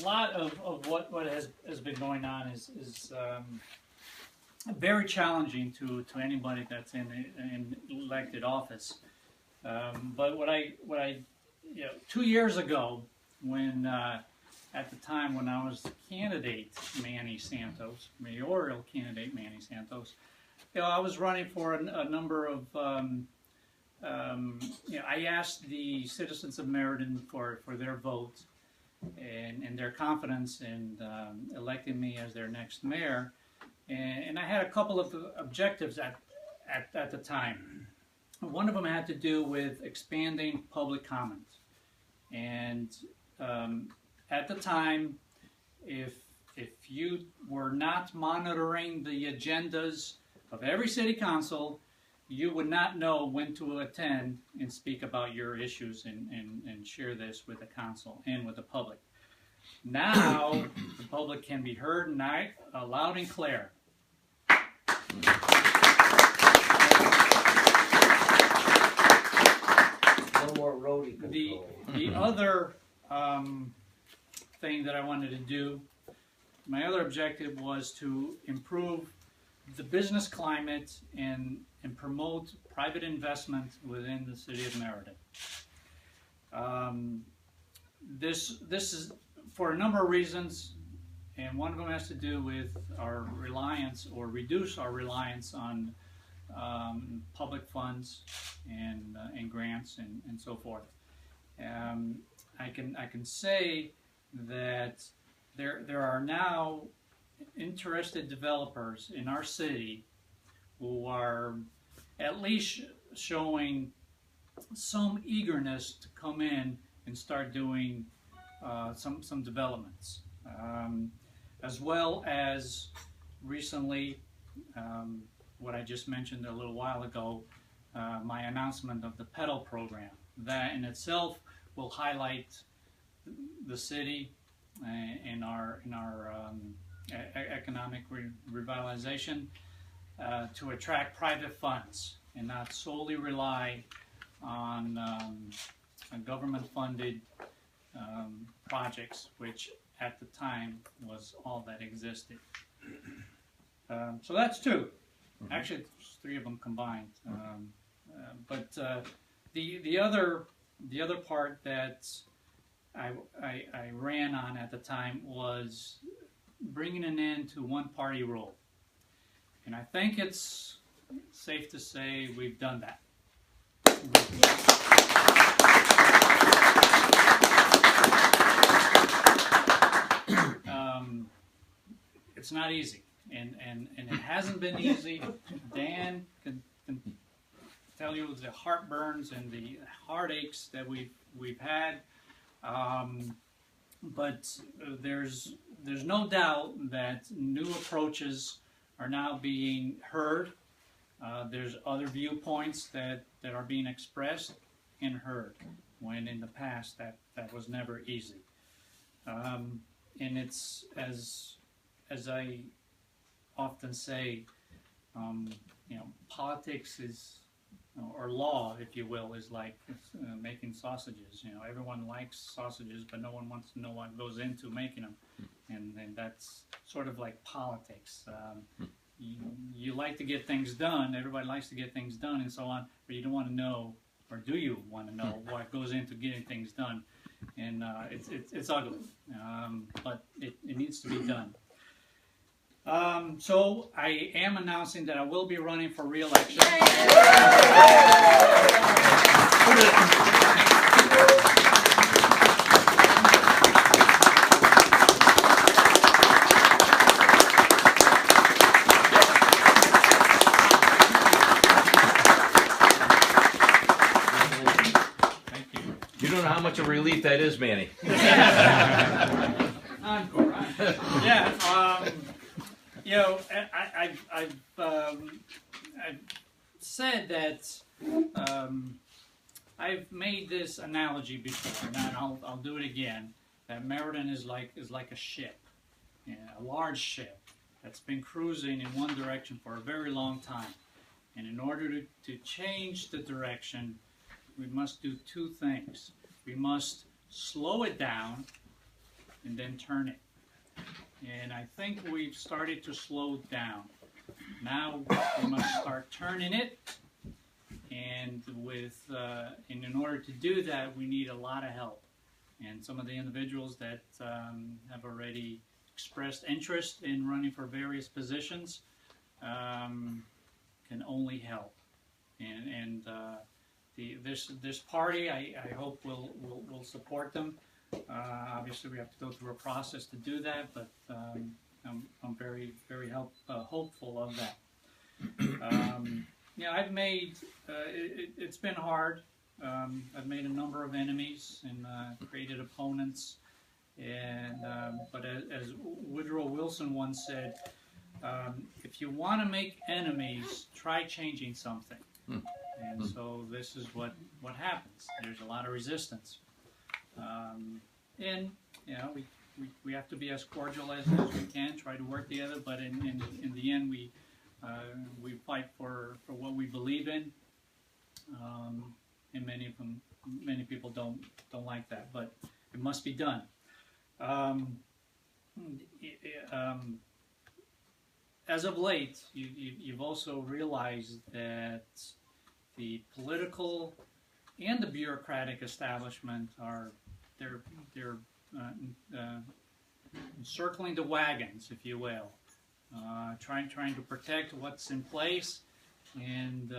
lot of what has been going on is very challenging to anybody that's in elected office. But what I 2 years ago, when at the time when I was candidate Manny Santos, mayoral candidate Manny Santos, I was running for a number of I asked the citizens of Meriden for their vote and their confidence in electing me as their next mayor. And I had a couple of objectives at the time. One of them had to do with expanding public comment. And at the time, if you were not monitoring the agendas of every city council, you would not know when to attend and speak about your issues and share this with the council and with the public. Now, the public can be heard loud and clear. No more roadie control. The other thing that I wanted to do, my other objective was to improve the business climate and promote private investment within the city of Meriden. This is for a number of reasons, and one of them has to do with our reliance, or reduce our reliance on public funds and grants and so forth. I can say that there are now interested developers in our city who are at least showing some eagerness to come in and start doing some developments, as well as recently what I just mentioned a little while ago, my announcement of the pedal program. That in itself will highlight the city in our economic revitalization to attract private funds and not solely rely on government-funded projects, which at the time was all that existed. So that's two. Actually, there's three of them combined. But the other part that I ran on at the time was bringing an end to one-party rule, and I think it's safe to say we've done that. It's not easy, and it hasn't been easy. Dan can tell you the heartburns and the heartaches that we've had, but there's no doubt that new approaches are now being heard. There's other viewpoints that are being expressed and heard, when in the past that was never easy. And it's as I often say, politics is, or law, if you will, is like making sausages. Everyone likes sausages, but no one wants to know what goes into making them, and that's sort of like politics. You like to get things done. Everybody likes to get things done, and so on. But you don't want to know, or do you want to know what goes into getting things done? And it's ugly, but it needs to be done. So I am announcing that I will be running for re-election. Thank you. You don't know how much of a relief that is, Manny. Encore. Yeah. I've said that I've made this analogy before, and I'll do it again. That Meriden is like a ship, a large ship that's been cruising in one direction for a very long time. And in order to change the direction, we must do two things. We must slow it down, and then turn it. And I think we've started to slow down. Now we must start turning it, and in order to do that, we need a lot of help. And some of the individuals that have already expressed interest in running for various positions can only help. And this party, I hope will support them. Obviously, we have to go through a process to do that, but I'm very hopeful of that. I've made it's been hard. I've made a number of enemies and created opponents, and but as Woodrow Wilson once said, if you want to make enemies, try changing something. And so this is what happens. There's a lot of resistance, and we have to be as cordial as we can, try to work together. But in the end, we fight for what we believe in. And many people don't like that, but it must be done. As of late, you've also realized that the political and the bureaucratic establishment they're circling the wagons, if you will, trying to protect what's in place and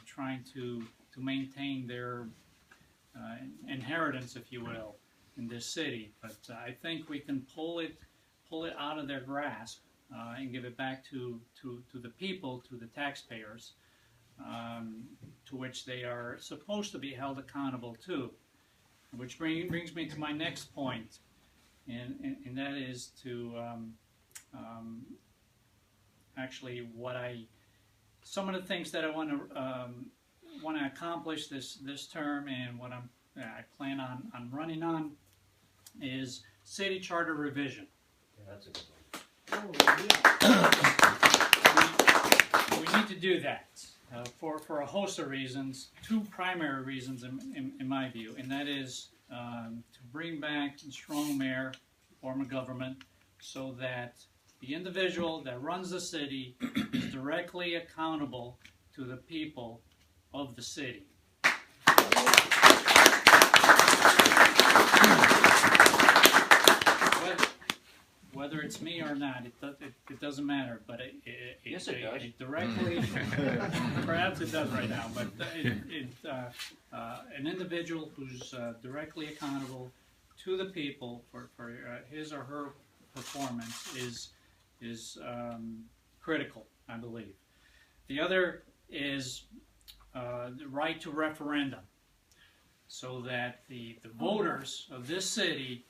trying to maintain their inheritance, if you will, in this city. But I think we can pull it out of their grasp and give it back to the people, to the taxpayers, to which they are supposed to be held accountable to. Which brings me to my next point, and that is to actually some of the things that I want to accomplish this term, and what I plan on running on is city charter revision. Yeah, that's a good one. We need to do that for a host of reasons. Two primary reasons, in my view, and that is to bring back a strong mayor form of government, so that the individual that runs the city is directly accountable to the people of the city. Whether it's me or not, it doesn't matter. But Yes, it does. It directly, perhaps it does right now. But an individual who's directly accountable to the people for his or her performance is critical, I believe. The other is the right to referendum, so that the voters of this city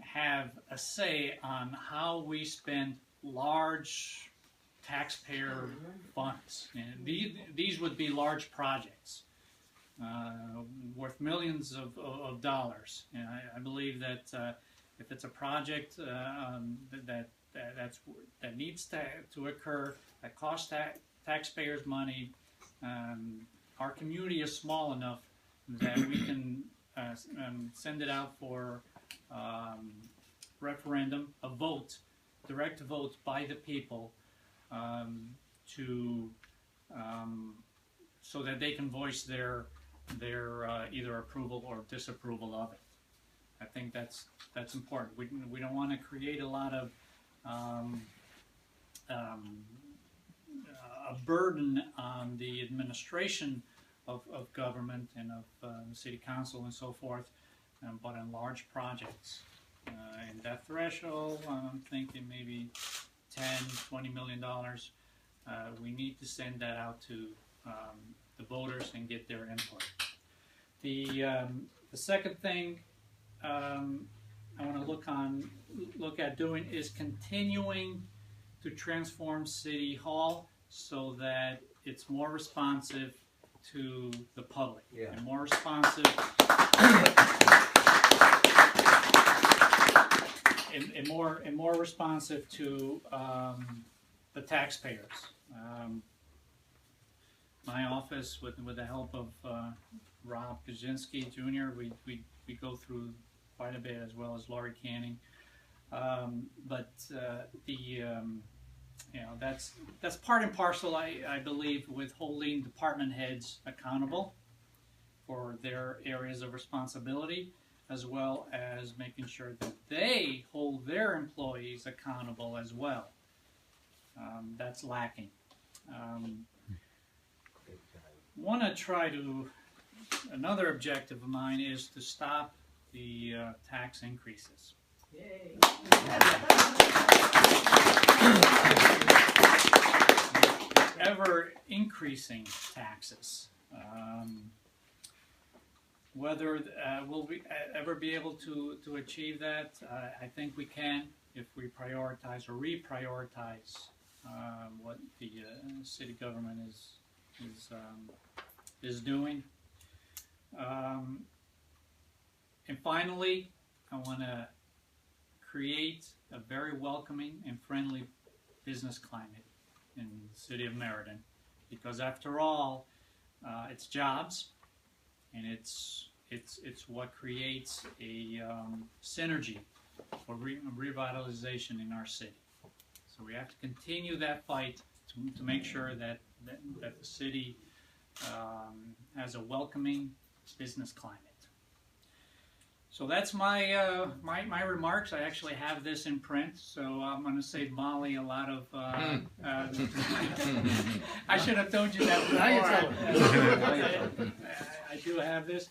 have a say on how we spend large taxpayer funds. And these would be large projects worth millions of dollars. And I believe that if it's a project that needs to occur, that costs taxpayers money, our community is small enough that we can send it out for referendum, a vote, direct vote by the people, so that they can voice their either approval or disapproval of it. I think that's important. We don't want to create a lot of a burden on the administration of government and of the city council and so forth, but on large projects. And that threshold, I'm thinking maybe $10–20 million. We need to send that out to the voters and get their input. The second thing I want to look at doing is continuing to transform City Hall so that it's more responsive to the public, and more responsive and more responsive to the taxpayers. My office, with the help of Rob Kaczynski Jr., we go through quite a bit, as well as Laurie Canning. That's part and parcel, I believe, with holding department heads accountable for their areas of responsibility, as well as making sure that they hold their employees accountable as well. That's lacking. Another objective of mine is to stop the tax increases. Yay. Ever increasing taxes. Whether we'll ever be able to achieve that, I think we can if we prioritize or reprioritize what the city government is doing. And finally, I want to create a very welcoming and friendly business climate in the city of Meriden, because after all, it's jobs, and it's what creates a synergy for revitalization in our city. So we have to continue that fight to make sure that the city has a welcoming business climate. So that's my my remarks. I actually have this in print, so I'm going to save Molly a lot of. I should have told you that before. I do have this.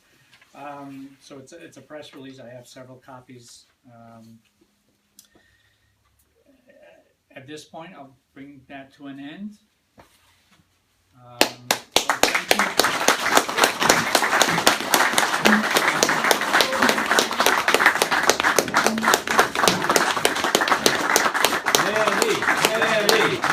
So it's a press release. I have several copies. At this point, I'll bring that to an end. Thank you. Manny.